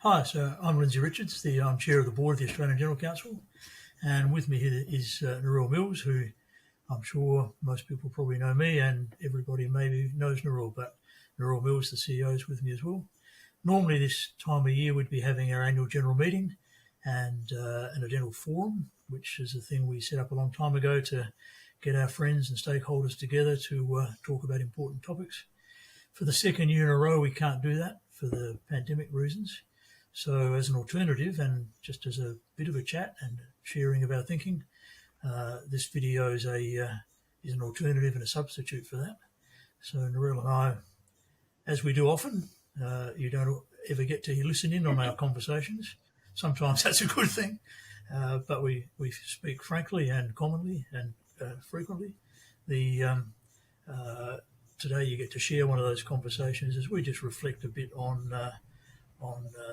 Hi, so I'm Lindsay Richards, I'm Chair of the Board of the Australian General Council, and with me here is Narelle Mills, who I'm sure most people probably know me, and everybody maybe knows Narelle, but Narelle Mills, the CEO, is with me as well. Normally this time of year we'd be having our annual general meeting and a general forum, which is a thing we set up a long time ago to get our friends and stakeholders together to talk about important topics. For the second year in a row, we can't do that for the pandemic reasons. So as an alternative and just as a bit of a chat and sharing of our thinking, this video is an alternative and a substitute for that. So Narelle and I, as we do often, you don't ever get to listen in on our conversations. Sometimes that's a good thing, but we speak frankly and commonly and frequently. Today you get to share one of those conversations as we just reflect a bit on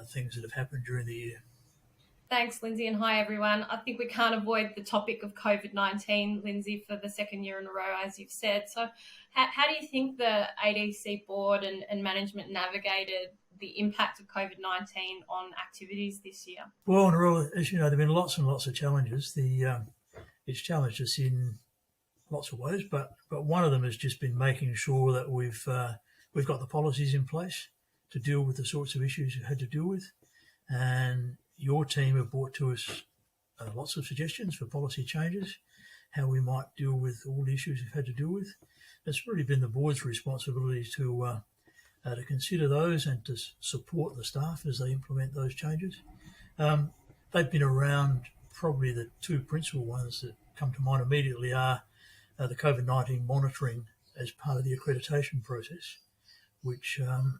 things that have happened during the year. Thanks, Lindsay, and hi, everyone. I think we can't avoid the topic of COVID-19, Lindsay, for the second year in a row, as you've said. So how do you think the ADC board and management navigated the impact of COVID-19 on activities this year? Well, Narelle, as you know, there have been lots and lots of challenges. It's challenged us in lots of ways, but one of them has just been making sure that we've got the policies in place to deal with the sorts of issues we've had to deal with. And your team have brought to us lots of suggestions for policy changes, how we might deal with all the issues we've had to deal with. It's really been the board's responsibility to consider those and to support the staff as they implement those changes. They've been around. Probably the two principal ones that come to mind immediately are the COVID-19 monitoring as part of the accreditation process, which I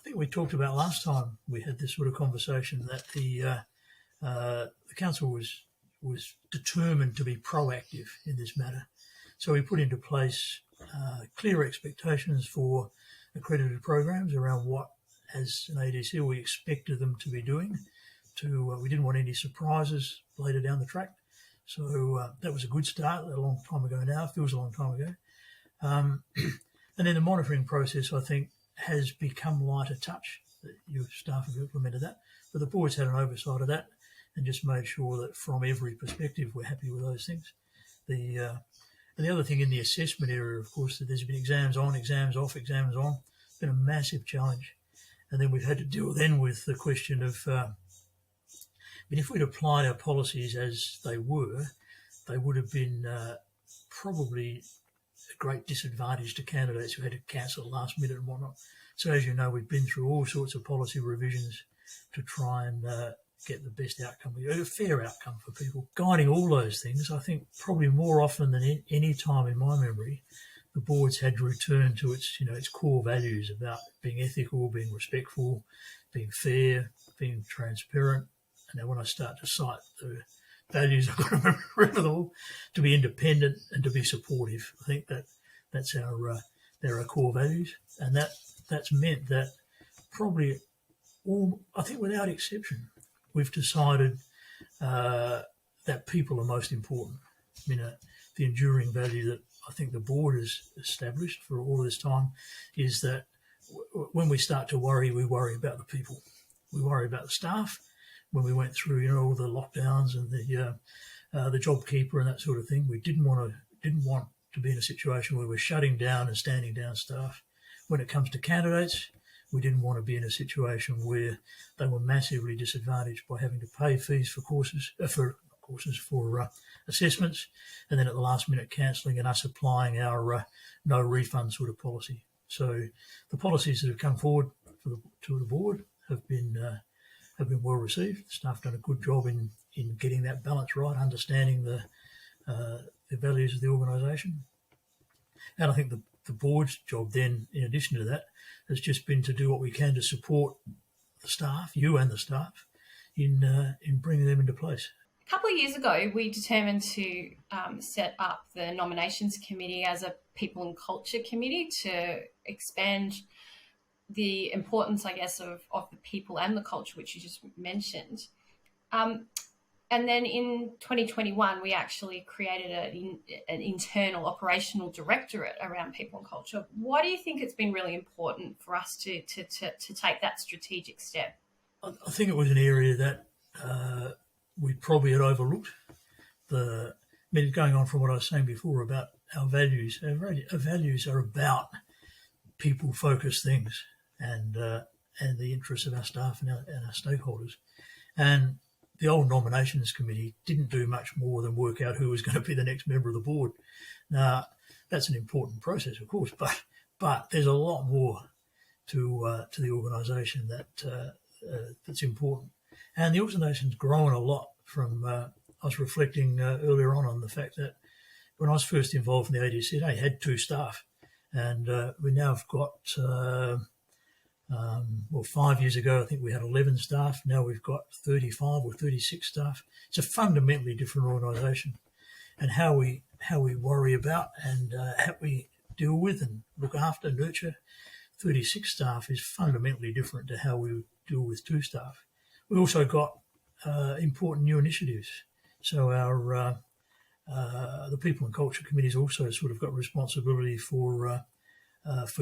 think we talked about last time we had this sort of conversation, that the council was determined to be proactive in this matter. So we put into place clear expectations for accredited programs around what, as an ADC, we expected them to be doing. We didn't want any surprises later down the track. So that was a good start a long time ago now, feels a long time ago. And then the monitoring process, I think, has become lighter touch. Your staff have implemented that, but the board's had an oversight of that and just made sure that from every perspective we're happy with those things. And the other thing in the assessment area, of course, that there's been exams on, exams off, exams on. It's been a massive challenge. And then we've had to deal then with the question of, if we'd applied our policies as they were, they would have been probably a great disadvantage to candidates who had to cancel last minute and whatnot. So as you know, we've been through all sorts of policy revisions to try and get the best outcome, a fair outcome for people. Guiding all those things, I think probably more often than any time in my memory, the board's had to return to its core values about being ethical, being respectful, being fair, being transparent. And now when I start to cite the values, I've got to remember them all, to be independent and to be supportive. I think that's our core values, and that's meant that probably I think without exception, we've decided that people are most important. The enduring value that I think the board has established for all this time is that when we start to worry, we worry about the people. We worry about the staff. When we went through, all the lockdowns and the JobKeeper and that sort of thing, we didn't want to be in a situation where we're shutting down and standing down staff. When it comes to candidates, we didn't want to be in a situation where they were massively disadvantaged by having to pay fees for assessments, and then at the last minute cancelling and us applying our no refund sort of policy. So the policies that have come forward to the board have been well received. The staff done a good job in getting that balance right, understanding the values of the organisation. And I think the board's job then, in addition to that, has just been to do what we can to support the staff, you and the staff, in bringing them into place. A couple of years ago, we determined to set up the nominations committee as a people and culture committee to expand the importance, I guess, of the people and the culture, which you just mentioned. And then in 2021, we actually created an internal operational directorate around people and culture. Why do you think it's been really important for us to take that strategic step? I think it was an area that we probably had overlooked. Going on from what I was saying before about our values. Our values are about people-focused things and the interests of our staff and our stakeholders. And the old nominations committee didn't do much more than work out who was going to be the next member of the board. Now, that's an important process, of course, but there's a lot more to the organisation that's important. And the organisation's grown a lot from. I was reflecting earlier on the fact that when I was first involved in the ADC, they had 2 staff, and we now have got. 5 years ago, I think we had 11 staff. Now we've got 35 or 36 staff. It's a fundamentally different organisation, and how we worry about and how we deal with and look after, nurture 36 staff is fundamentally different to how we deal with 2 staff. We also got important new initiatives. So our the People and Culture Committee's also sort of got responsibility for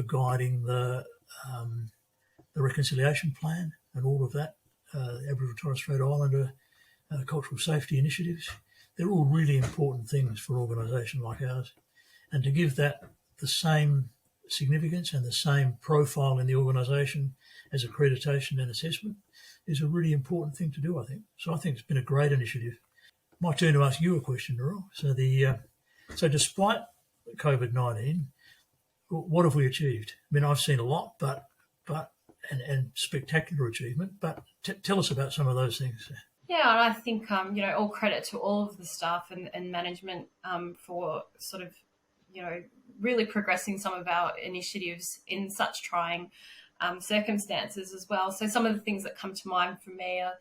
guiding the reconciliation plan and all of that, Aboriginal and Torres Strait Islander cultural safety initiatives. They're all really important things for an organisation like ours. And to give that the same significance and the same profile in the organisation as accreditation and assessment is a really important thing to do, I think. So I think it's been a great initiative. My turn to ask you a question, Narelle. So despite COVID-19, what have we achieved? I mean, I've seen a lot, but spectacular achievement. But tell us about some of those things. Yeah, and I think all credit to all of the staff and management for sort of really progressing some of our initiatives in such trying circumstances as well. So some of the things that come to mind for me are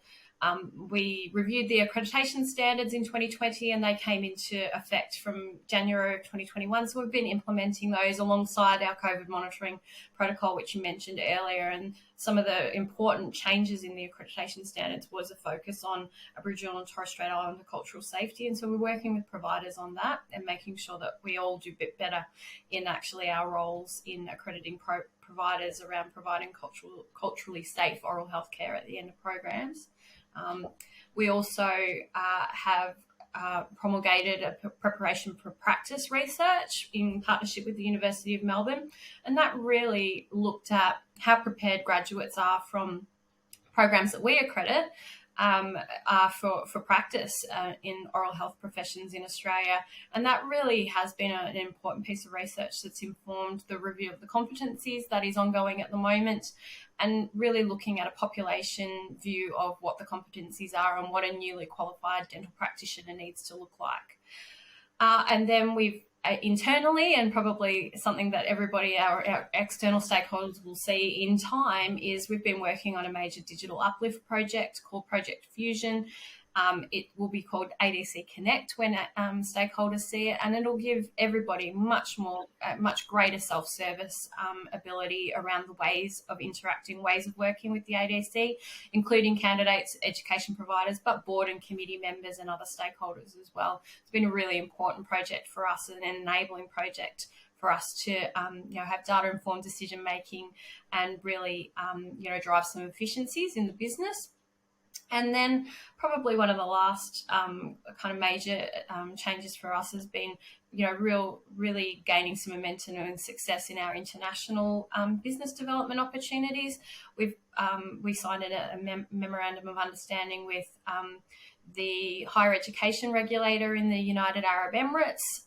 we reviewed the accreditation standards in 2020 and they came into effect from January of 2021. So we've been implementing those alongside our COVID monitoring protocol, which you mentioned earlier. And some of the important changes in the accreditation standards was a focus on Aboriginal and Torres Strait Islander cultural safety. And so we're working with providers on that and making sure that we all do a bit better in actually our roles in accrediting providers around providing culturally safe oral health care at the end of programs. We also have promulgated a preparation for practice research in partnership with the University of Melbourne, and that really looked at how prepared graduates are from programs that we accredit for practice in oral health professions in Australia. And that really has been an important piece of research that's informed the review of the competencies that is ongoing at the moment, and really looking at a population view of what the competencies are and what a newly qualified dental practitioner needs to look like. And then we've internally, and probably something that everybody, our external stakeholders will see in time, is we've been working on a major digital uplift project called Project Fusion. It will be called ADC Connect when stakeholders see it, and it'll give everybody much greater self-service ability around the ways of interacting, ways of working with the ADC, including candidates, education providers, but board and committee members and other stakeholders as well. It's been a really important project for us and an enabling project for us to have data-informed decision-making and really drive some efficiencies in the business. And then probably one of the last kind of major changes for us has been, really gaining some momentum and success in our international business development opportunities. We signed a memorandum of understanding with the higher education regulator in the United Arab Emirates,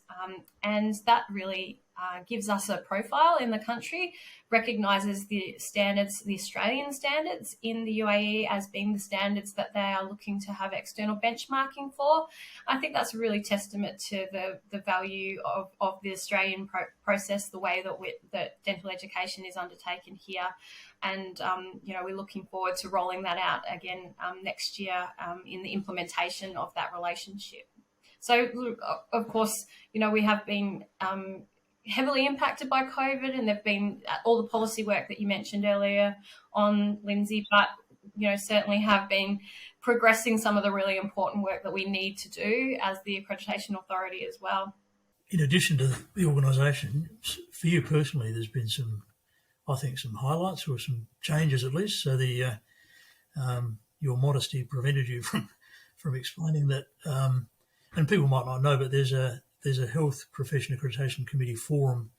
and that really gives us a profile in the country, recognises the standards, the Australian standards in the UAE as being the standards that they are looking to have external benchmarking for. I think that's really testament to the value of the Australian process, the way that dental education is undertaken here. And, we're looking forward to rolling that out again next year in the implementation of that relationship. So, of course, we have been heavily impacted by COVID, and there've been all the policy work that you mentioned earlier on, Lindsay, but certainly have been progressing some of the really important work that we need to do as the accreditation authority as well. In addition to the organisation, for you personally, there's been some highlights or some changes at least. So the your modesty prevented you from explaining that. And people might not know, but there's a Health Profession Accreditation Committee forum,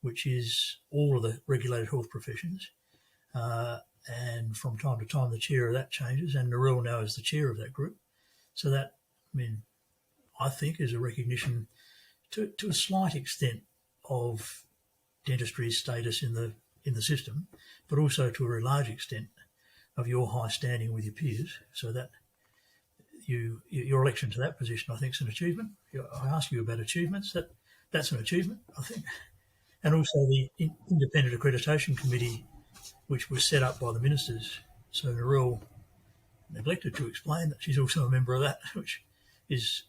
which is all of the regulated health professions. And from time to time, the chair of that changes, and Narelle now is the chair of that group. So that, I think, is a recognition to a slight extent of dentistry's status in the system, but also to a very large extent of your high standing with your peers. So that your election to that position, I think, is an achievement. I ask you about achievements. That's an achievement, I think. And also the Independent Accreditation Committee, which was set up by the ministers. So Narelle neglected to explain that she's also a member of that, which is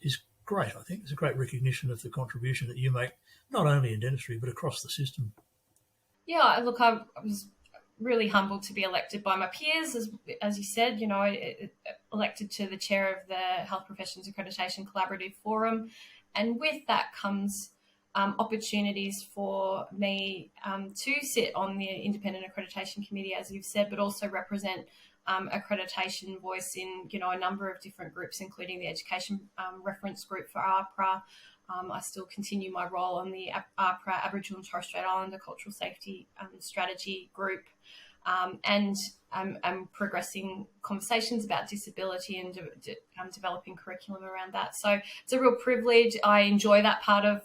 great, I think. It's a great recognition of the contribution that you make, not only in dentistry, but across the system. Yeah, look, I was really humbled to be elected by my peers, as you said, elected to the chair of the Health Professions Accreditation Collaborative Forum. And with that comes opportunities for me to sit on the Independent Accreditation Committee, as you've said, but also represent accreditation voice in, a number of different groups, including the Education Reference Group for APRA. I still continue my role on the APRA Aboriginal and Torres Strait Islander Cultural Safety Strategy Group, and I'm progressing conversations about disability and developing curriculum around that. So it's a real privilege. I enjoy that part of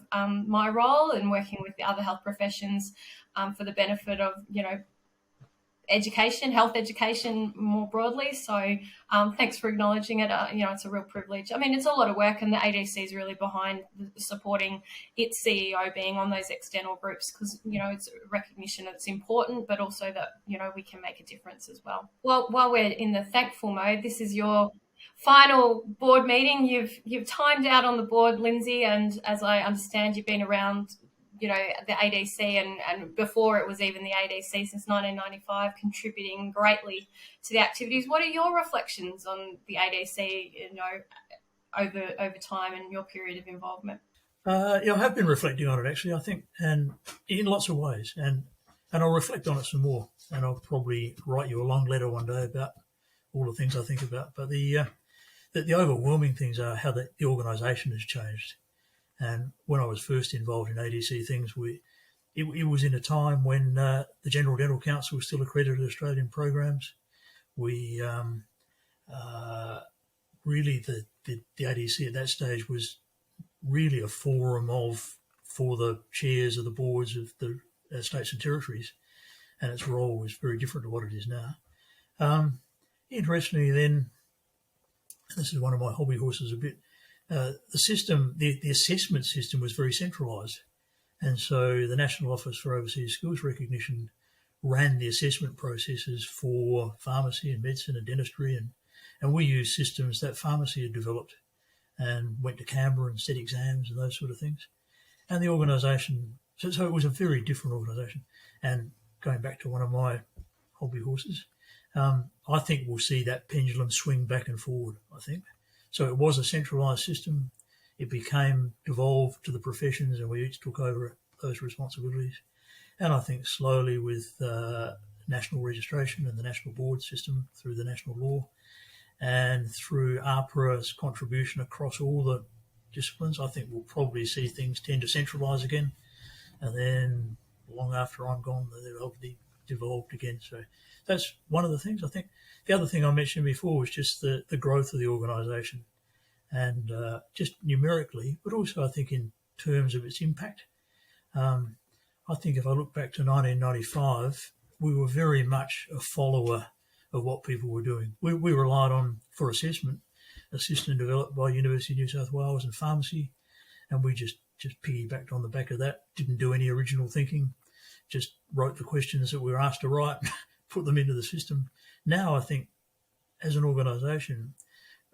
my role and working with the other health professions for the benefit of, health education more broadly. So thanks for acknowledging it. It's a real privilege. It's a lot of work, and the ADC is really behind supporting its CEO being on those external groups because, it's recognition that it's important, but also that, we can make a difference as well. Well, while we're in the thankful mode, this is your final board meeting. You've timed out on the board, Lindsay, and as I understand, you've been around the ADC and before it was even the ADC since 1995, contributing greatly to the activities. What are your reflections on the ADC, over time and your period of involvement? I have been reflecting on it, actually, I think, and in lots of ways. And I'll reflect on it some more, and I'll probably write you a long letter one day about all the things I think about. But the overwhelming things are how the organisation has changed. And when I was first involved in ADC things, it was in a time when the General Dental Council was still accredited Australian programs. We really the ADC at that stage was really a forum for the chairs of the boards of the states and territories, and its role was very different to what it is now. Interestingly, then, this is one of my hobby horses a bit. The system, the assessment system was very centralised. And so the National Office for Overseas Skills Recognition ran the assessment processes for pharmacy and medicine and dentistry. And we used systems that pharmacy had developed and went to Canberra and set exams and those sort of things. And the organisation, so it was a very different organisation. And going back to one of my hobby horses, I think we'll see that pendulum swing back and forward, I think. So it was a centralised system. It became devolved to the professions, and we each took over those responsibilities. And I think slowly with national registration and the national board system through the national law and through APRA's contribution across all the disciplines, I think we'll probably see things tend to centralise again. And then long after I'm gone, they'll be devolved again. So that's one of the things, I think. The other thing I mentioned before was just the growth of the organisation, and just numerically, but also I think in terms of its impact. I think if I look back to 1995, we were very much a follower of what people were doing. We relied on, for assessment, a system developed by University of New South Wales and pharmacy, and we just piggybacked on the back of that, didn't do any original thinking, just wrote the questions that we were asked to write, put them into the system. Now I think as an organisation,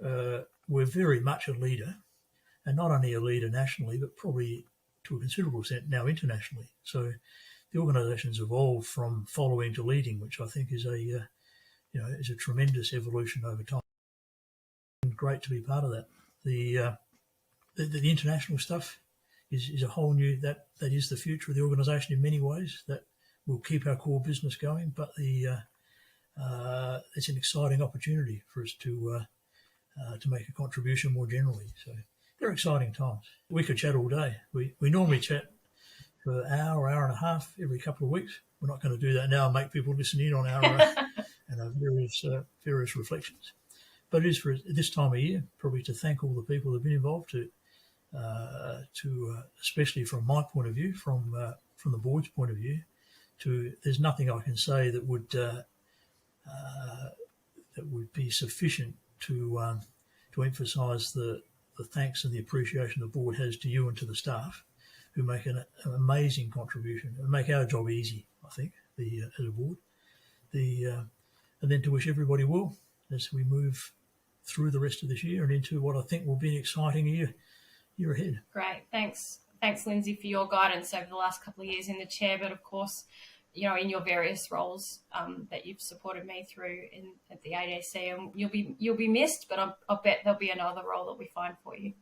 we're very much a leader, and not only a leader nationally, but probably to a considerable extent now internationally. So the organisation's evolved from following to leading, which I think is a tremendous evolution over time. And great to be part of that. The international stuff is a whole new, that is the future of the organisation in many ways. That will keep our core business going, but it's an exciting opportunity for us to make a contribution more generally. So they're exciting times. We could chat all day. We normally chat for an hour and a half every couple of weeks. We're not going to do that now and make people listen in on our various reflections. But it is for this time of year, probably to thank all the people that have been involved, especially from my point of view, from the board's point of view. There's nothing I can say that would be sufficient to emphasise the thanks and the appreciation the board has to you and to the staff, who make an amazing contribution and make our job easy, I think, as a board. And then to wish everybody well as we move through the rest of this year and into what I think will be an exciting year ahead. Great. Thanks, Lindsay, for your guidance over the last couple of years in the chair, but of course, in your various roles that you've supported me through at the ADC, and you'll be missed, but I'll bet there'll be another role that we find for you.